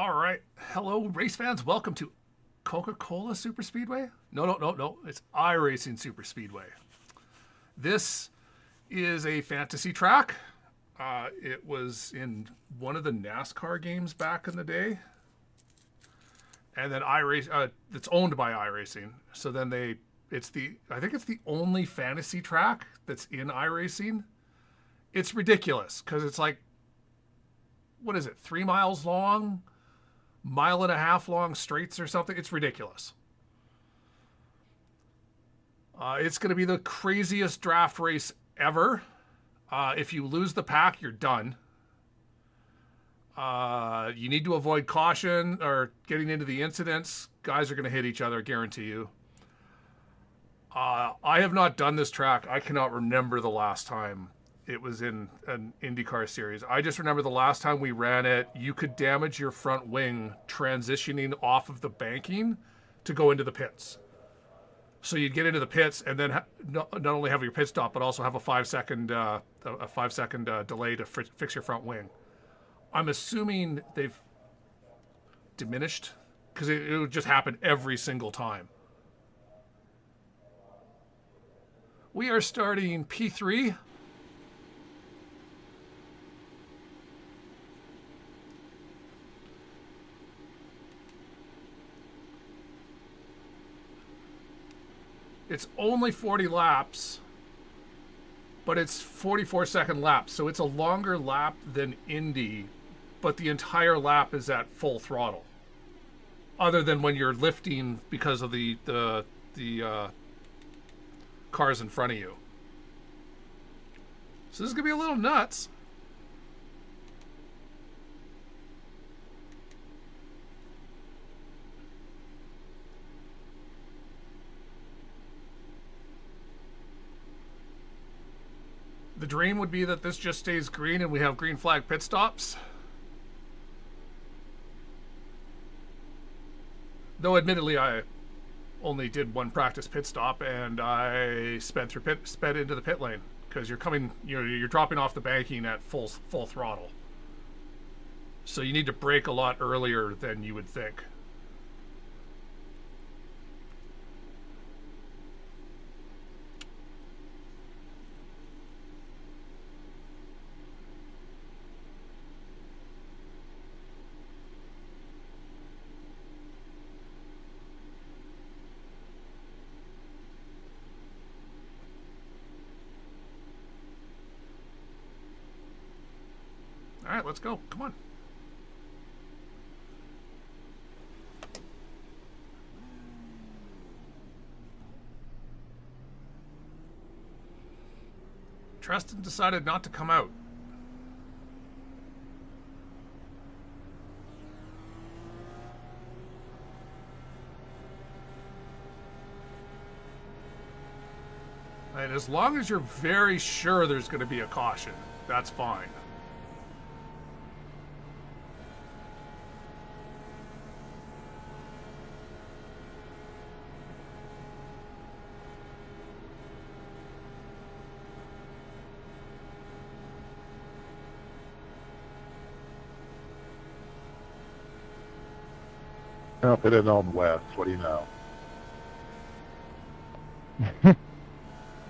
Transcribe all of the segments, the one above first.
All right. Hello, race fans. Welcome to Coca-Cola Super Speedway. No. It's iRacing Super Speedway. This is a fantasy track. It was in one of the NASCAR games back in the day. And then it's owned by iRacing. So then I think it's the only fantasy track that's in iRacing. It's ridiculous because it's like, what is it, 3 miles long, 1.5 miles long straights or something? It's ridiculous. It's going to be the craziest draft race ever. If you lose the pack, you're done. You need to avoid caution or getting into the incidents. Guys are going to hit each other, I guarantee you. I have not done this track. I cannot remember the last time it was in an IndyCar series. I just remember the last time we ran it, you could damage your front wing transitioning off of the banking to go into the pits. So you'd get into the pits and then not only have your pit stop, but also have a 5-second delay to fix your front wing. I'm assuming they've diminished because it would just happen every single time. We are starting P3. It's only 40 laps, but it's 44-second laps. So it's a longer lap than Indy, but the entire lap is at full throttle. Other than when you're lifting because of the cars in front of you. So this is going to be a little nuts. The dream would be that this just stays green and we have green flag pit stops. Though admittedly I only did one practice pit stop and I sped into the pit lane because you're dropping off the banking at full throttle. So you need to brake a lot earlier than you would think. All right, let's go. Come on. Tristan decided not to come out. And as long as you're very sure there's going to be a caution, that's fine. Well, if it isn't on the west, what do you know?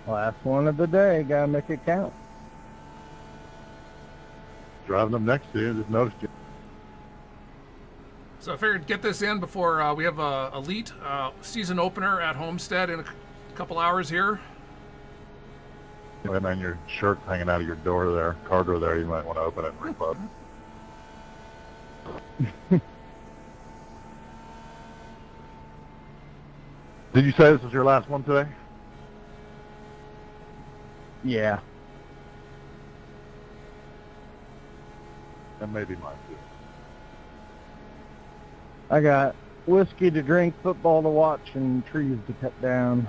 Last one of the day, gotta make it count. Driving them next to you, just noticed you. So I figured get this in before we have a elite season opener at Homestead in a couple hours here. And then your shirt hanging out of your door there, car door there, you might want to open it and reload. Did you say this was your last one today? Yeah. And maybe mine too. I got whiskey to drink, football to watch, and trees to cut down.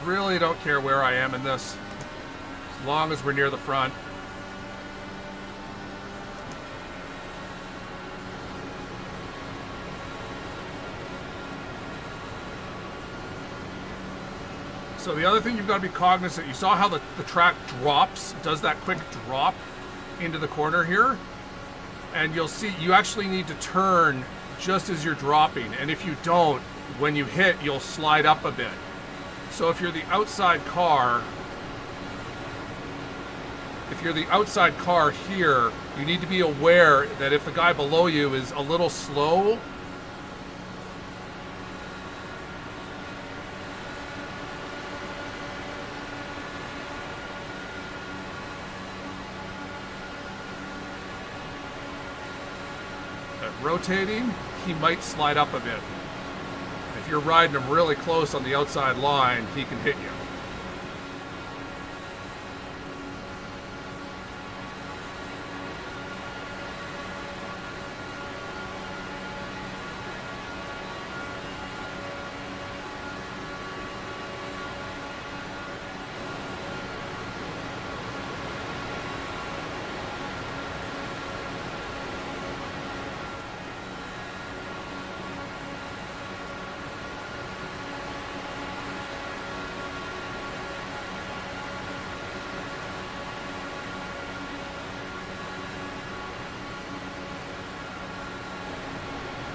really don't care where I am in this, as long as we're near the front. So the other thing you've got to be cognizant, you saw how the track drops, does that quick drop into the corner here? And you'll see you actually need to turn just as you're dropping. And if you don't, when you hit, you'll slide up a bit. So if you're the outside car, here, you need to be aware that if the guy below you is a little slow, rotating, he might slide up a bit. If you're riding him really close on the outside line, he can hit you.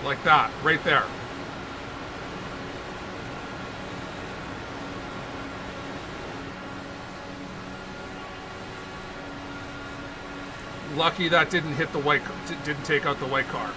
Like that, right there. Lucky that didn't hit the white, didn't take out the white car.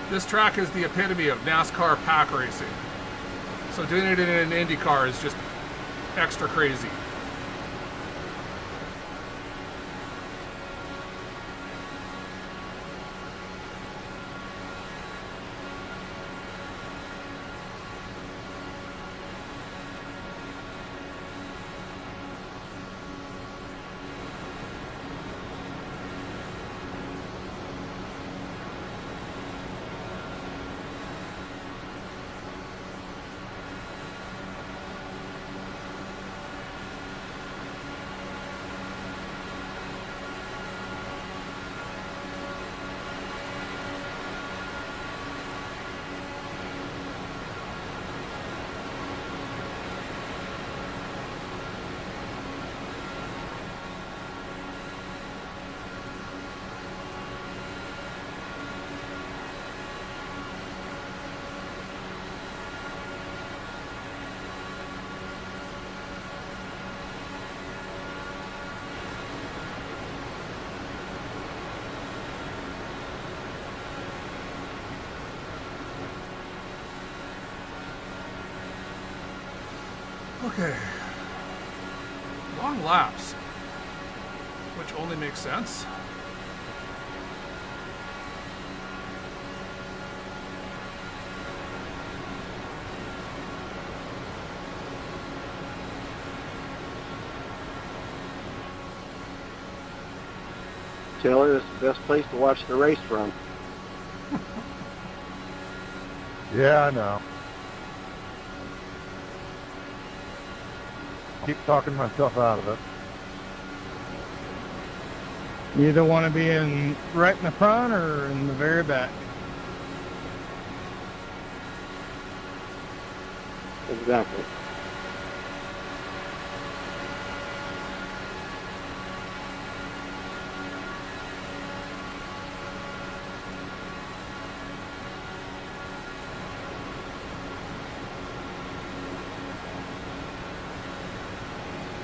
This track is the epitome of NASCAR pack racing. So doing it in an IndyCar is just extra crazy. Okay. Long laps, which only makes sense. Taylor, it's the best place to watch the race from. Yeah, I know. Keep talking myself out of it. You either want to be in right in the front or in the very back. Exactly.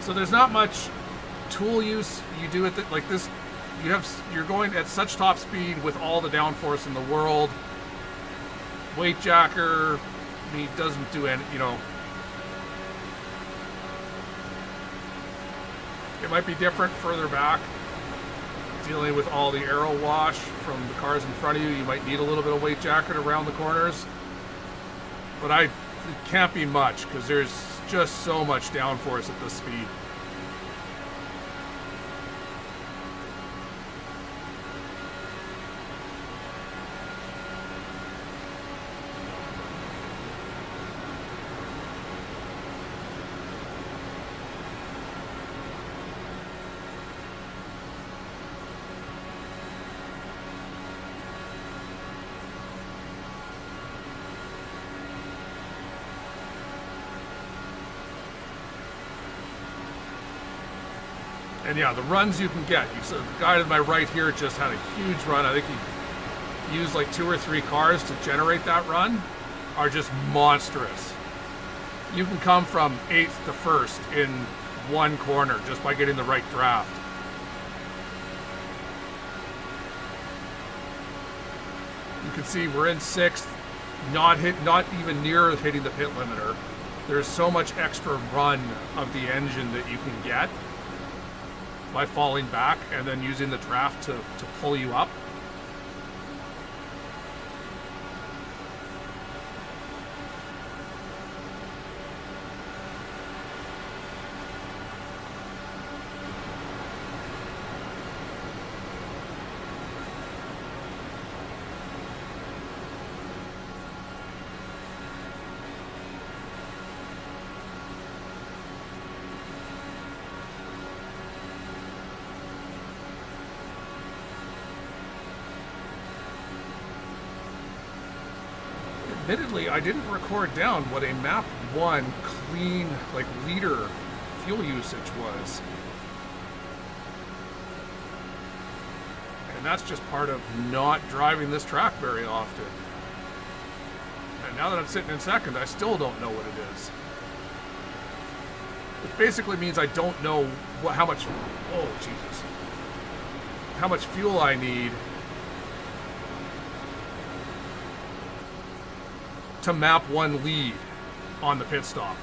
So there's not much tool use you do at like this. You're going at such top speed with all the downforce in the world. Weight jacker, I mean, doesn't do any, It might be different further back. Dealing with all the aero wash from the cars in front of you, you might need a little bit of weight jacket around the corners. But it can't be much because there's just so much downforce at this speed. And yeah, the runs you can get. So the guy to my right here just had a huge run. I think he used like 2 or 3 cars to generate that run. Are just monstrous. You can come from 8th to 1st in one corner just by getting the right draft. You can see we're in 6th, not even near hitting the pit limiter. There's so much extra run of the engine that you can get by falling back and then using the draft to pull you up. Admittedly, I didn't record down what a map 1 clean, like, liter fuel usage was. And that's just part of not driving this track very often. And now that I'm sitting in 2nd, I still don't know what it is. Which basically means I don't know how much, oh Jesus, how much fuel I need to map 1 lead on the pit stop.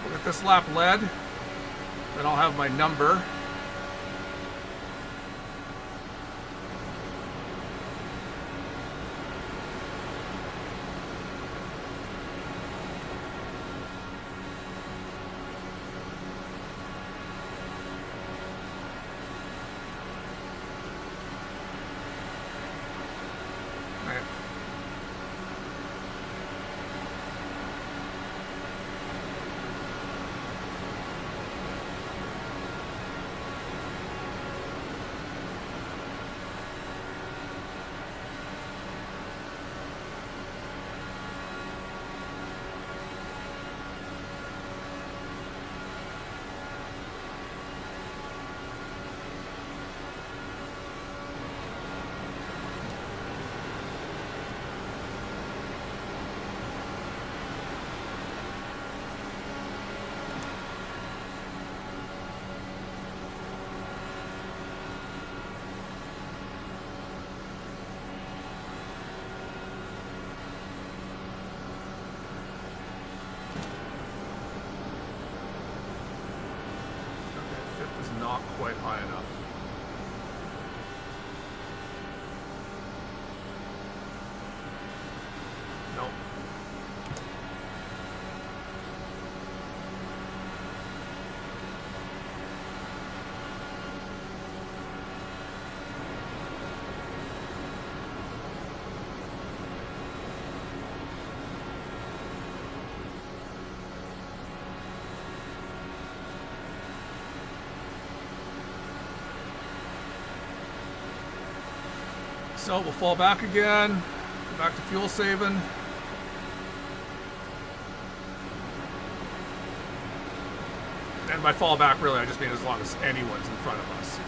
We'll get this lap led, then I'll have my number. Quite high enough. So we'll fall back again, go back to fuel saving. And by fall back, really, I just mean as long as anyone's in front of us.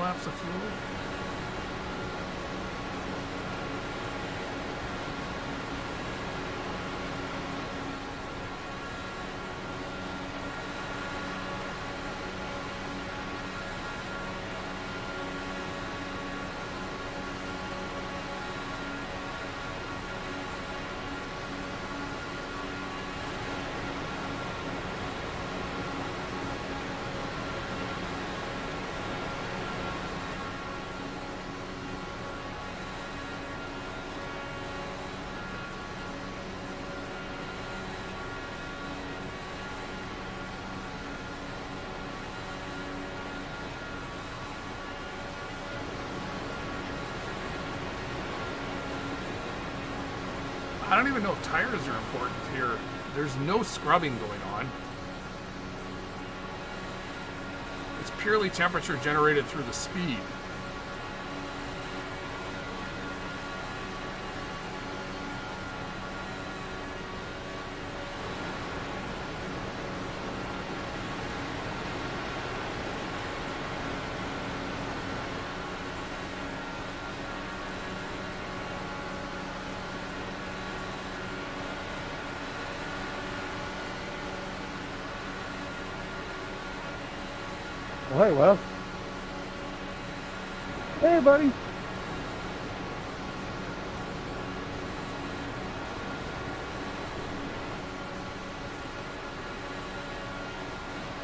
Laps of fuel. I don't even know if tires are important here. There's no scrubbing going on. It's purely temperature generated through the speed. Well, hey, Wes. Hey, buddy.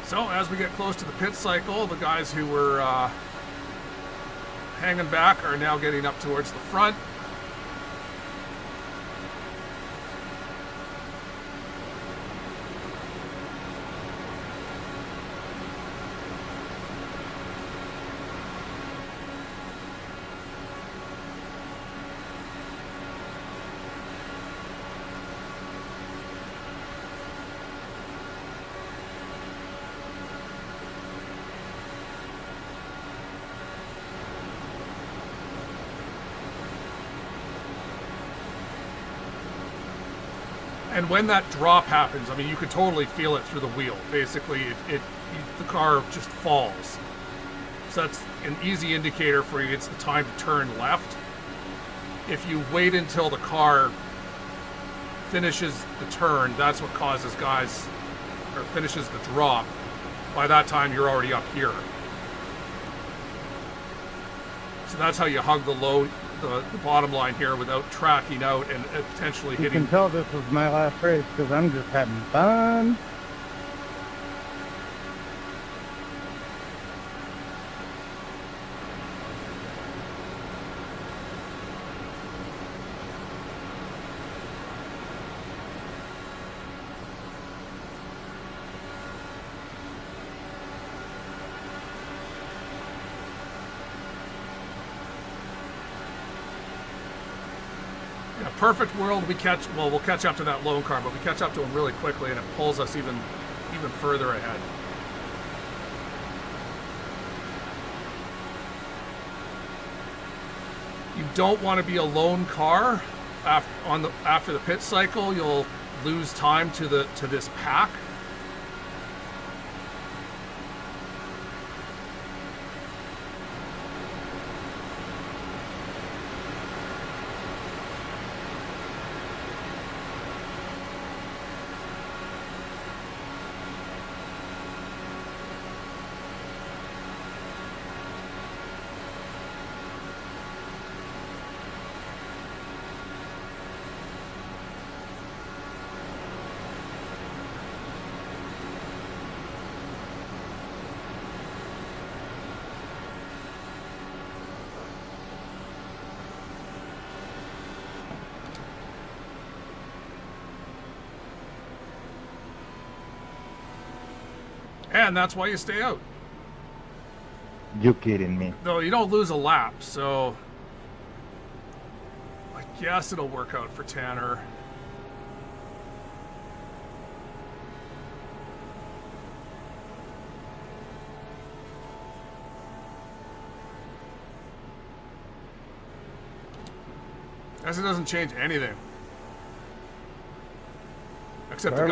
So as we get close to the pit cycle, the guys who were hanging back are now getting up towards the front. And when that drop happens, I mean, you could totally feel it through the wheel. Basically, the car just falls. So that's an easy indicator for you. It's the time to turn left. If you wait until the car finishes the turn, that's what causes guys, or finishes the drop. By that time, you're already up here. So that's how you hug the bottom line here without tracking out and potentially hitting. You can tell this was my last race because I'm just having fun. In a perfect world, we'll catch up to that lone car, but we catch up to him really quickly, and it pulls us even further ahead. You don't want to be a lone car after the pit cycle. You'll lose time to this pack. And that's why you stay out. You kidding me? No, you don't lose a lap, so I guess it'll work out for Tanner. Guess it doesn't change anything. Except the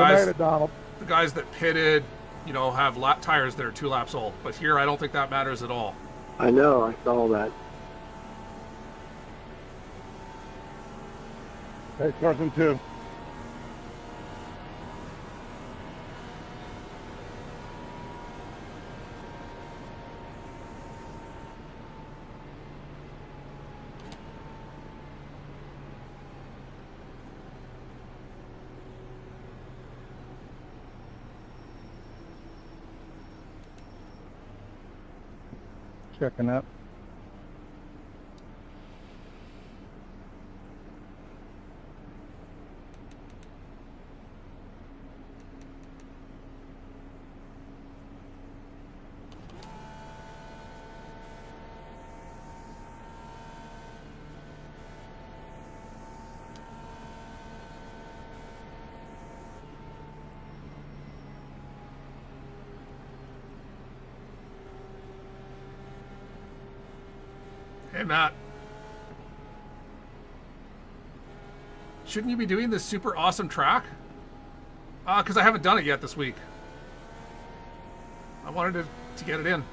guys that pitted, you know, have tires that are 2 laps old. But here, I don't think that matters at all. I know, I saw that. Hey, Carson, too. Checking up. Hey, Matt. Shouldn't you be doing this super awesome track? Because I haven't done it yet this week. I wanted to get it in.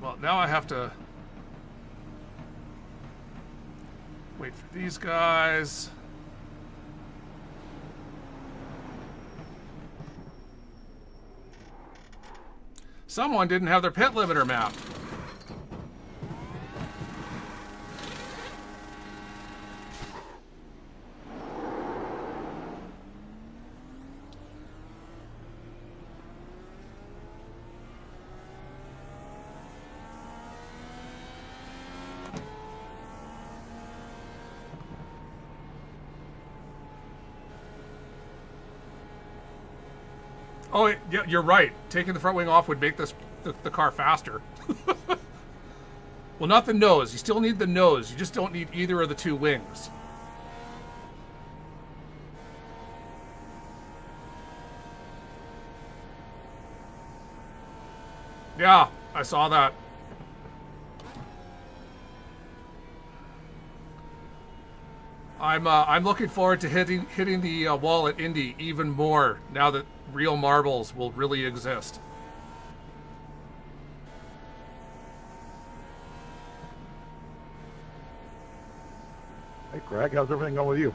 Well, now I have to wait for these guys. Someone didn't have their pit limiter mapped. Oh, yeah, you're right. Taking the front wing off would make the car faster. Well, not the nose. You still need the nose. You just don't need either of the 2 wings. Yeah, I saw that. I'm looking forward to hitting the wall at Indy even more now that real marbles will really exist. Hey, Craig, how's everything going with you?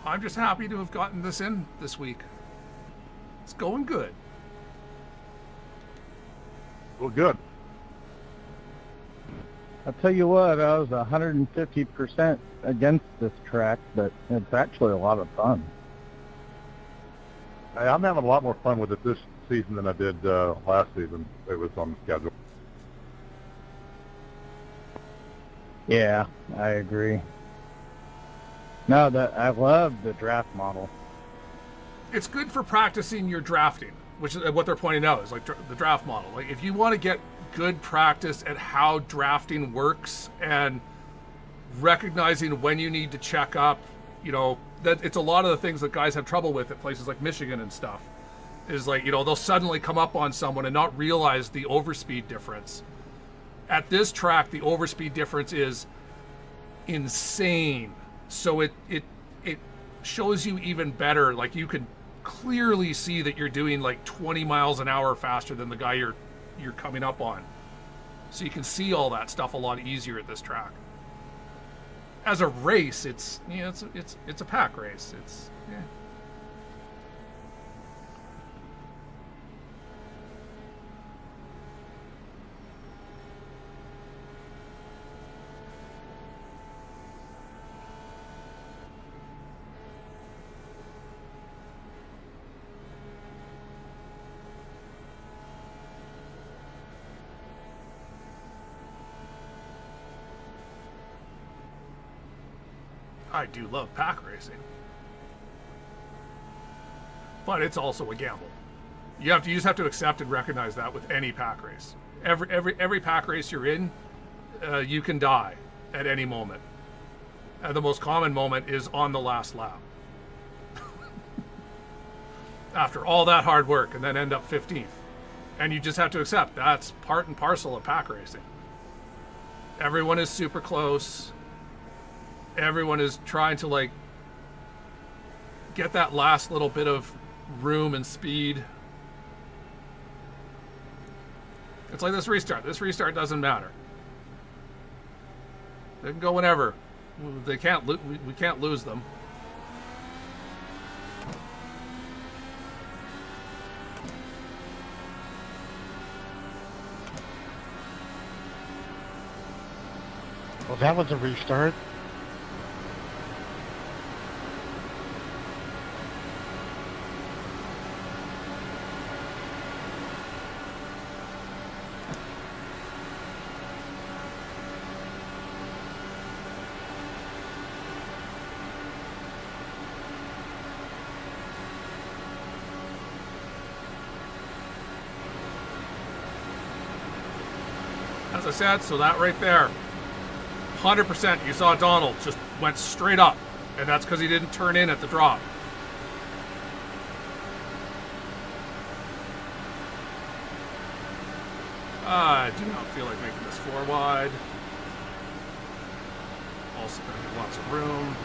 I'm just happy to have gotten this in this week. It's going good. Well, good. I'll tell you what, I was 150% against this track, but it's actually a lot of fun. Hey, I'm having a lot more fun with it this season than I did last season. It was on the schedule. Yeah, I agree. No, I love the draft model. It's good for practicing your drafting, which is what they're pointing out is like the draft model. Like if you want to get good practice at how drafting works and recognizing when you need to check up, you know, that it's a lot of the things that guys have trouble with at places like Michigan and stuff. Is like, you know, they'll suddenly come up on someone and not realize the overspeed difference. At this track, the overspeed difference is insane. So it shows you even better. Like you can clearly see that you're doing like 20 miles an hour faster than the guy you're coming up on. So you can see all that stuff a lot easier at this track. As a race, it's a pack race. It's yeah. I do love pack racing, but it's also a gamble. You just have to accept and recognize that with any pack race. Every pack race you're in, you can die at any moment. And the most common moment is on the last lap. After all that hard work, and then end up 15th. And you just have to accept that's part and parcel of pack racing. Everyone is super close. Everyone is trying to like get that last little bit of room and speed. It's like this restart. This restart doesn't matter. They can go whenever. They can't. We can't lose them. Well, that was a restart. As I said, so that right there, 100%, you saw Donald just went straight up, and that's because he didn't turn in at the drop. I do not feel like making this 4 wide. Also going to get lots of room.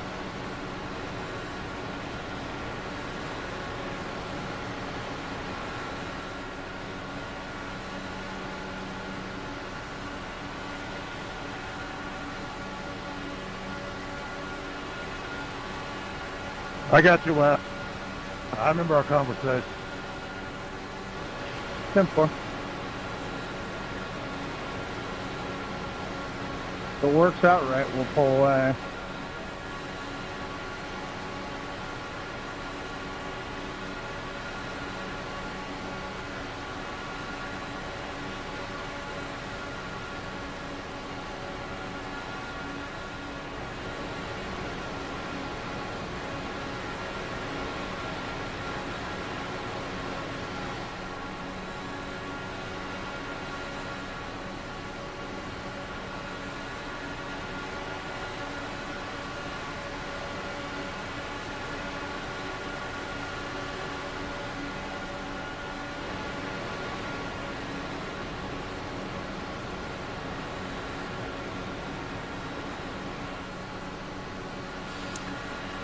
I got you, Wes. I remember our conversation. 10-4. If it works out right, we'll pull away.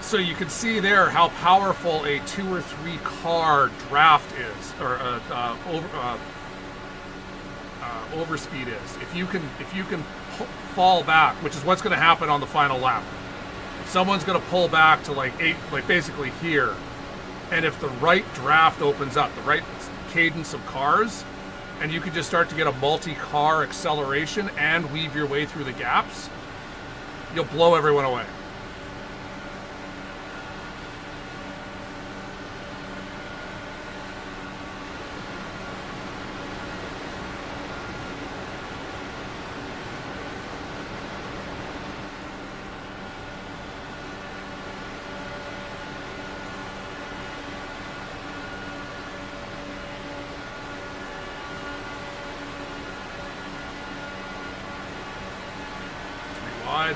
So you can see there how powerful a 2 or 3 car draft is, or overspeed is. If you can fall back, which is what's going to happen on the final lap. Someone's going to pull back to like basically here, and if the right draft opens up, the right cadence of cars, and you can just start to get a multi-car acceleration and weave your way through the gaps, you'll blow everyone away. wide.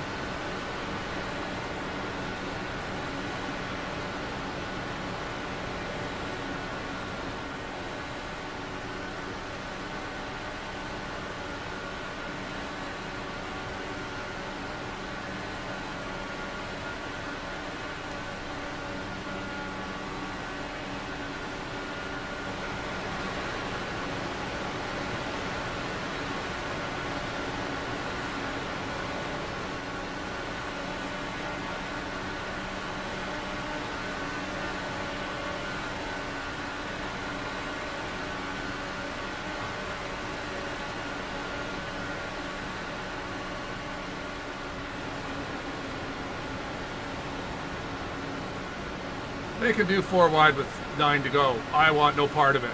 They can do 4 wide with 9 to go. I want no part of it.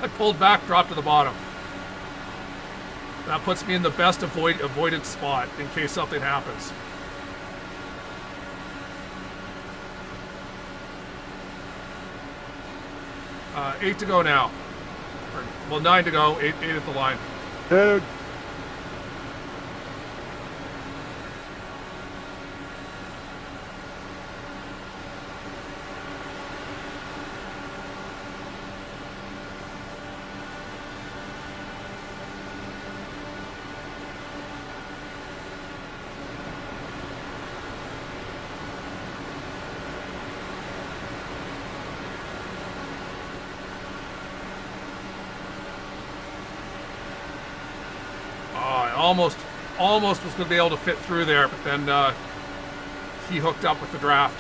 I pulled back, dropped to the bottom. That puts me in the best avoidance spot in case something happens. Eight to go now. Well, 9 to go, 8 at the line. Dude. Almost was going to be able to fit through there, but then he hooked up with the draft.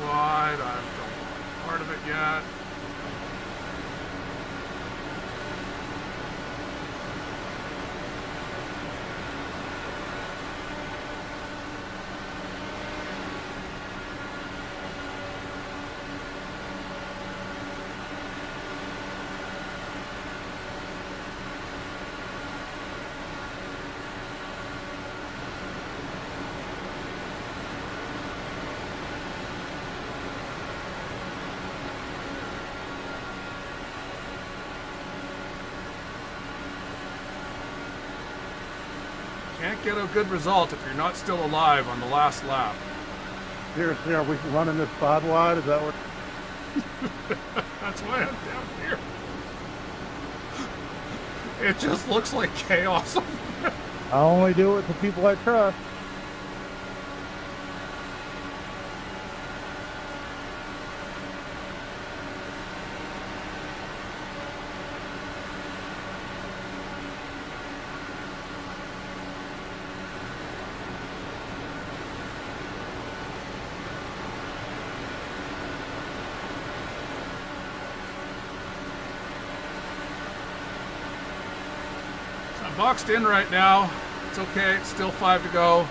Wide, I don't want part of it yet. Can't get a good result if you're not still alive on the last lap. Seriously, are we running this 5 wide? Is that what? That's why I'm down here. It just looks like chaos. I only do it with the people I trust. I'm boxed in right now. It's okay. It's still 5 to go.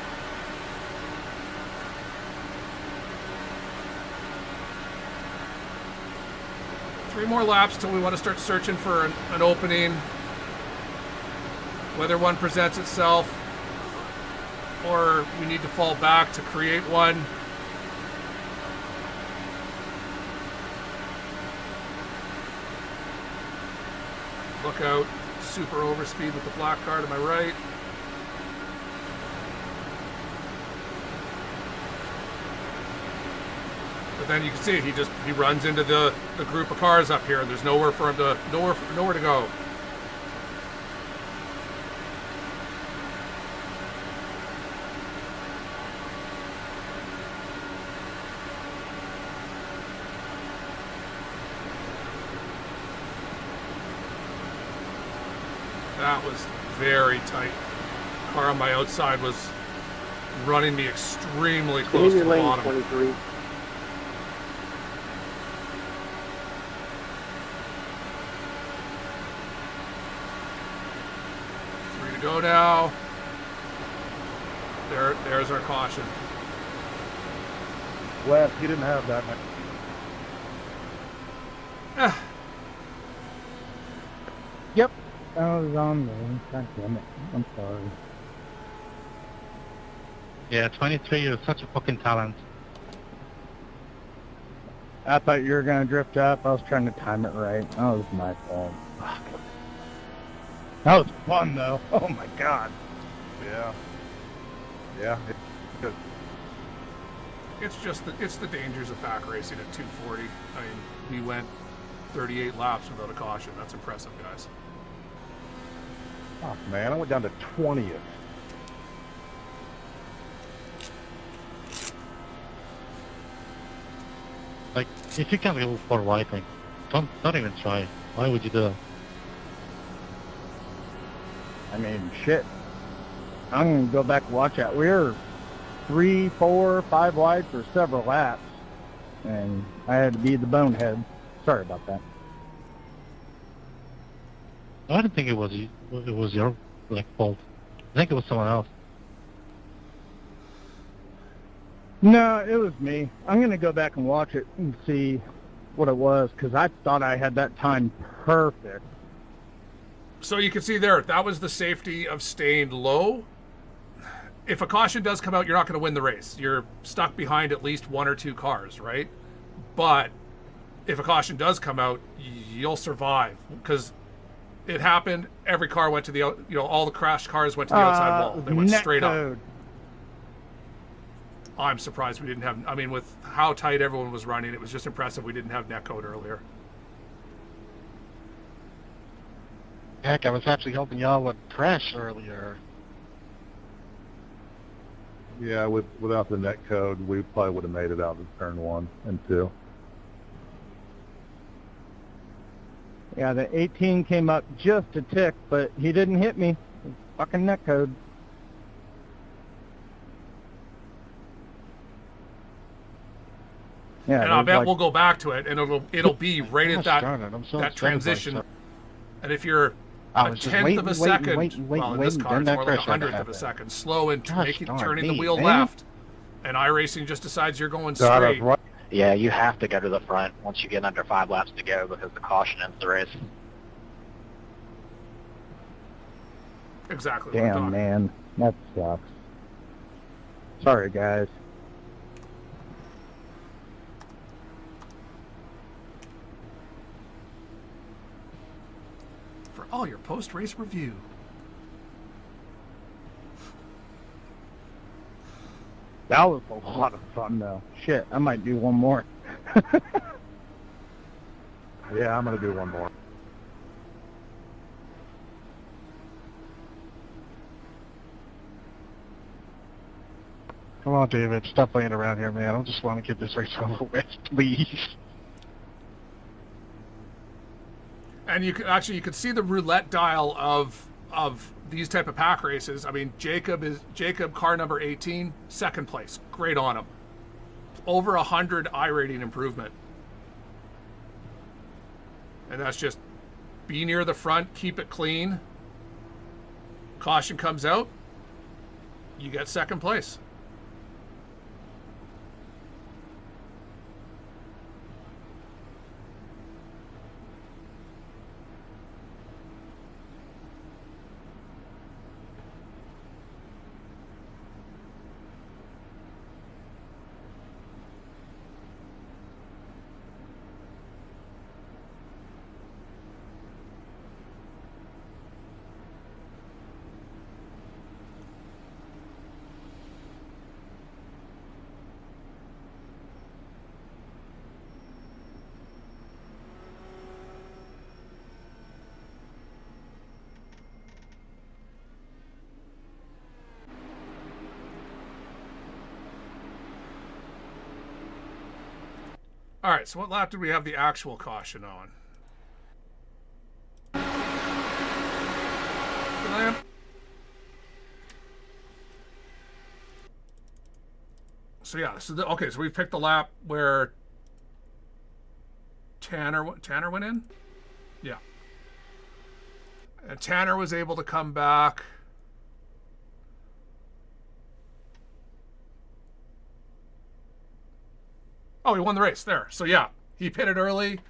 Three more laps till we want to start searching for an opening. Whether one presents itself or we need to fall back to create one. Look out. Super overspeed with the black car to my right. But then you can see he runs into the group of cars up here, and there's nowhere for him to nowhere to go. That was very tight. Car on my outside was running me extremely Stay close in to your the lane, bottom. 23. Three to go now. There's our caution. Wes, he didn't have that much. Yep. I was on there. God damn it. I'm sorry. Yeah, 23, you're such a fucking talent. I thought you were going to drift up. I was trying to time it right. That was my fault. Fuck. That was fun, though. Oh, my God. Yeah. Yeah. Good. It's the dangers of back racing at 240. I mean, we went 38 laps without a caution. That's impressive, guys. Oh, man, I went down to 20th. Like, if you can't go for wiping, don't even try. Why would you do that? I mean, shit. I'm going to go back and watch that. We were 3, 4, 5 wide for several laps. And I had to be the bonehead. Sorry about that. I didn't think it was your like fault. I think it was someone else. No, it was me. I'm going to go back and watch it and see what it was, because I thought I had that time perfect. So you can see there, that was the safety of staying low. If a caution does come out, you're not going to win the race. You're stuck behind at least 1 or 2 cars, right? But if a caution does come out, you'll survive, because it happened. Every car went to the, all the crashed cars went to the outside wall. They went straight up. I'm surprised we didn't have, I mean, with how tight everyone was running, it was just impressive we didn't have netcode earlier. Heck, I was actually hoping y'all would crash earlier. Yeah, without the net code, we probably would have made it out of turn 1 and 2. Yeah, the 18 came up just a tick, but he didn't hit me. Fucking netcode. Yeah, And I bet we'll go back to it, and it'll be right at that transition. And if you're a tenth of a second, well, in this car, it's more like 100th of a second, slow and turning the wheel left, and iRacing just decides you're going straight. Yeah, you have to go to the front once you get under 5 laps to go, because the caution ends the race. Exactly. What I'm Damn, talking. man. That sucks. Sorry, guys. For all your post-race review. That was a lot of fun, though. Shit, I might do one more. Yeah, I'm going to do one more. Come on, David, stop playing around here, man. I just want to get this race over with, please. And you could see the roulette dial of these type of pack races. I mean, Jacob car number 18, second place, great on him. Over 100 iRating improvement, and that's just be near the front, keep it clean. Caution comes out, you get second place. All right, so what lap did we have the actual caution on? So yeah, okay, so we picked the lap where Tanner went in. Yeah, and Tanner was able to come back. Oh, he won the race there. So yeah, he pitted early.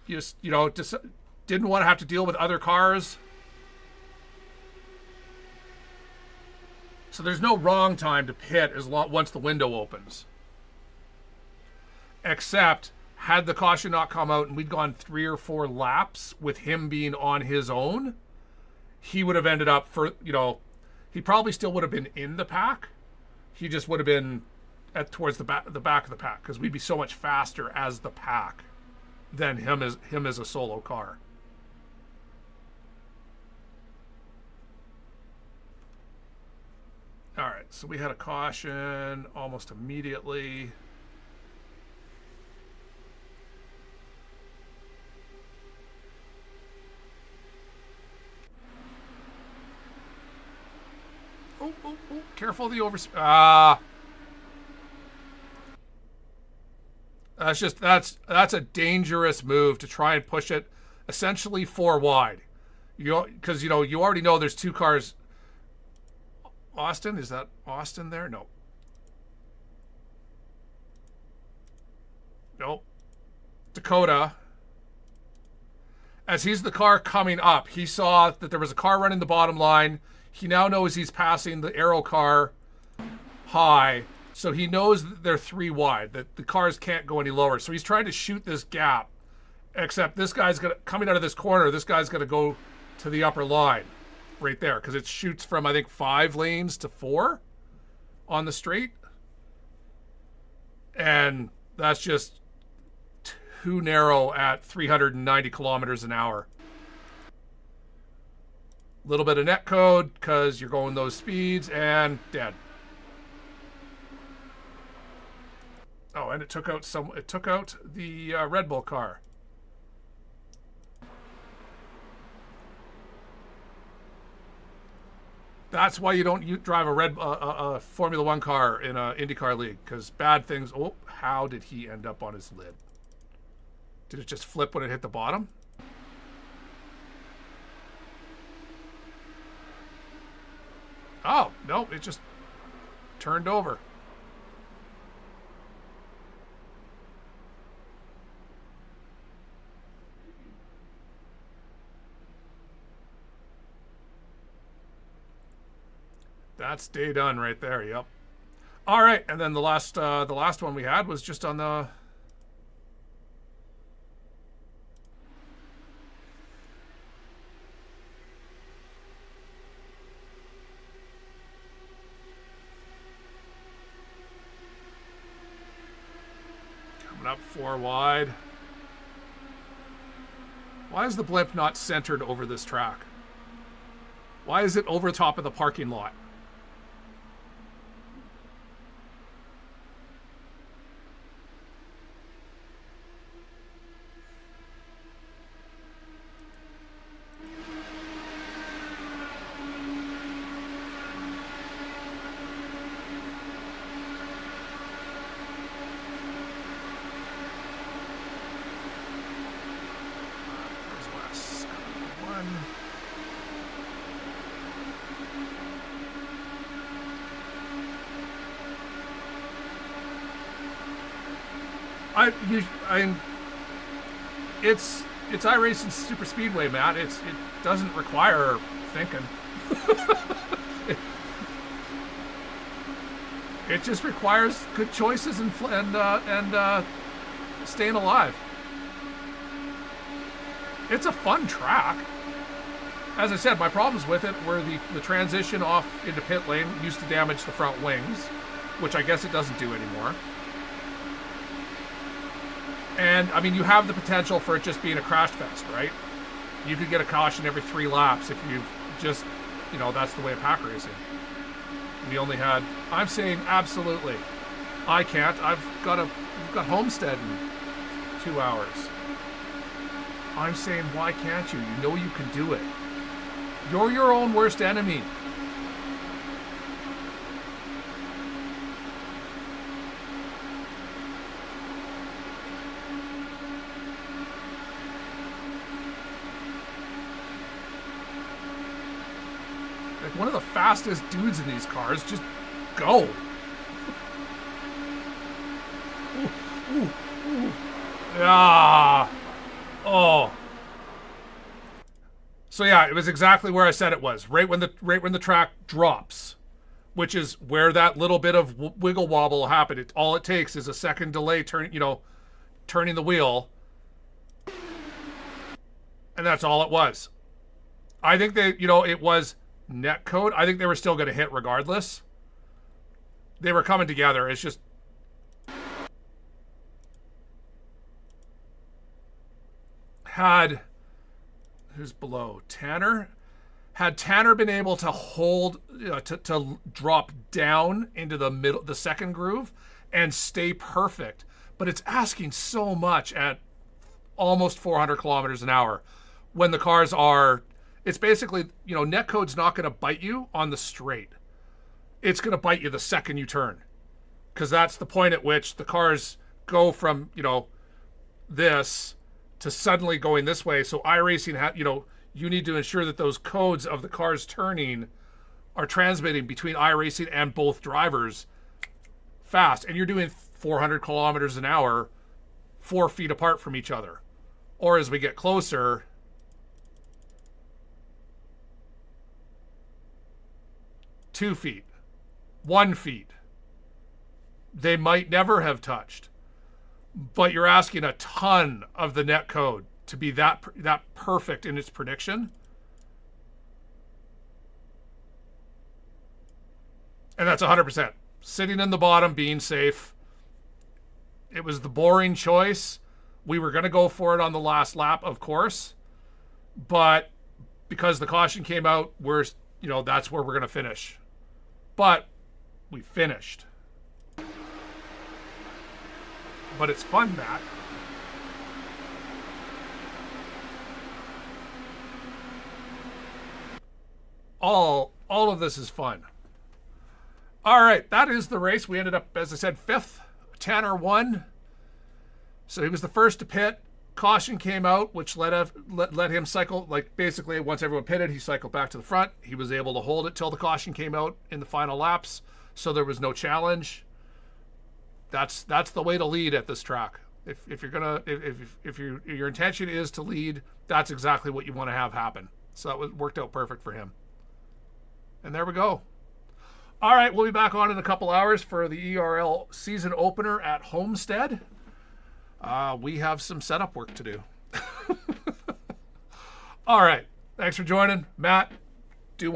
He just didn't want to have to deal with other cars. So there's no wrong time to pit once the window opens. Except, had the caution not come out and we'd gone 3 or 4 laps with him being on his own, he would have ended up he probably still would have been in the pack. He just would have been towards the back of the pack, because we'd be so much faster as the pack than him as a solo car. All right, so we had a caution almost immediately. Oh, careful of the overspeed. That's a dangerous move to try and push it essentially 4 wide. Because you already know there's 2 cars. Austin, is that Austin there? No. Nope. Dakota. As he's the car coming up, he saw that there was a car running the bottom line. He now knows he's passing the Aero car high. So he knows that they're 3 wide, that the cars can't go any lower. So he's trying to shoot this gap. Except this guy's coming out of this corner, this guy's going to go to the upper line. Right there, because it shoots from, I think, 5 lanes to 4 on the straight. And that's just too narrow at 390 kilometers an hour. Little bit of net code, because you're going those speeds, and dead. Oh, and it took out the Red Bull car. That's why you don't drive a Formula 1 car in an IndyCar league, because bad things. Oh, how did he end up on his lid? Did it just flip when it hit the bottom? Oh, no, it just turned over. That's day done right there. Yep. All right, and then the last one we had was just on the. Coming up 4 wide. Why is the blimp not centered over this track? Why is it over top of the parking lot? It's iRacing Super Speedway, Matt. It doesn't require thinking. It just requires good choices and staying alive. It's a fun track. As I said, my problems with it were the transition off into pit lane used to damage the front wings, which I guess it doesn't do anymore. And, I mean, you have the potential for it just being a crash fest, right? You could get a caution every 3 laps if you just, that's the way of pack racing. We only had, I'm saying absolutely. I can't. We've got Homestead in 2 hours. I'm saying, why can't you? You know you can do it. You're your own worst enemy. one of the fastest dudes in these cars. Just go. Ooh, ooh, ooh. Ah. Oh. So yeah, it was exactly where I said it was. Right when the track drops, which is where that little bit of wiggle wobble happened. All it takes is a second delay turning the wheel. And that's all it was. I think it was net code. I think they were still going to hit regardless. They were coming together. It's just who's below Tanner? Had Tanner been able to hold to drop down into the second groove and stay perfect, but it's asking so much at almost 400 kilometers an hour when the cars are. It's basically netcode's not going to bite you on the straight. It's going to bite you the second you turn, because that's the point at which the cars go from this to suddenly going this way. So iRacing you need to ensure that those codes of the cars turning are transmitting between iRacing and both drivers fast. And you're doing 400 kilometers an hour, 4 feet apart from each other. Or as we get closer, two feet, 1 feet. They might never have touched, but you're asking a ton of the net code to be that perfect in its prediction. And that's 100%. Sitting in the bottom, being safe. It was the boring choice. We were going to go for it on the last lap, of course. But because the caution came out, that's where we're going to finish. But we finished. But it's fun, Matt. All of this is fun. All right, that is the race. We ended up, as I said, 5th. Tanner won. So he was the first to pit. Caution came out, which let him cycle. Basically, once everyone pitted, he cycled back to the front. He was able to hold it till the caution came out in the final laps. So there was no challenge. That's the way to lead at this track. If your intention is to lead, that's exactly what you want to have happen. So that worked out perfect for him. And there we go. All right, we'll be back on in a couple hours for the ERL season opener at Homestead. We have some setup work to do. All right. Thanks for joining. Matt,